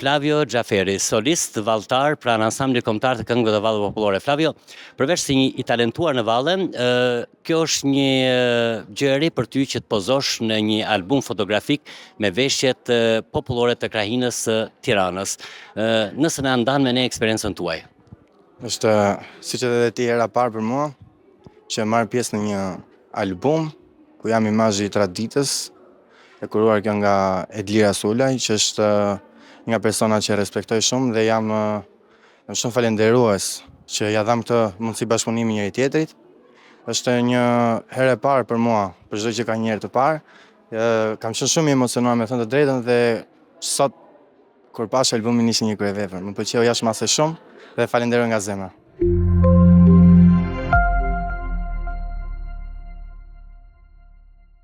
Flavio Xhaferi, solist valltar pranë ansamblit kombëtar të këngëve të vallëve popullore. Flavio, përveç se i talentuar në valle, kjo është një gjë e re për ty që të pozosh në një album fotografik me veshjet popullore të krahinës së Tiranës. Nëse na ndan me ne eksperiencën tuaj. Është, siç edhe ti hera parë për mua, që marr pjesë në një album ku jam imazhi i traditës, e kuruar kjo nga Edlira Sulaj, që është nga persona që respektoj shumë dhe jam shumë falenderues që ja dham këtë mundësi bashkëpunimi njëri tjetrit. Është një herë e parë për mua, për çdo që ka një herë të parë. Kam qenë shumë i emocionuar me thënë të drejtën dhe sot kur pash albumin ishte një kryevepër. Më pëlqeu jashtëmase shumë dhe falenderoj nga zemra.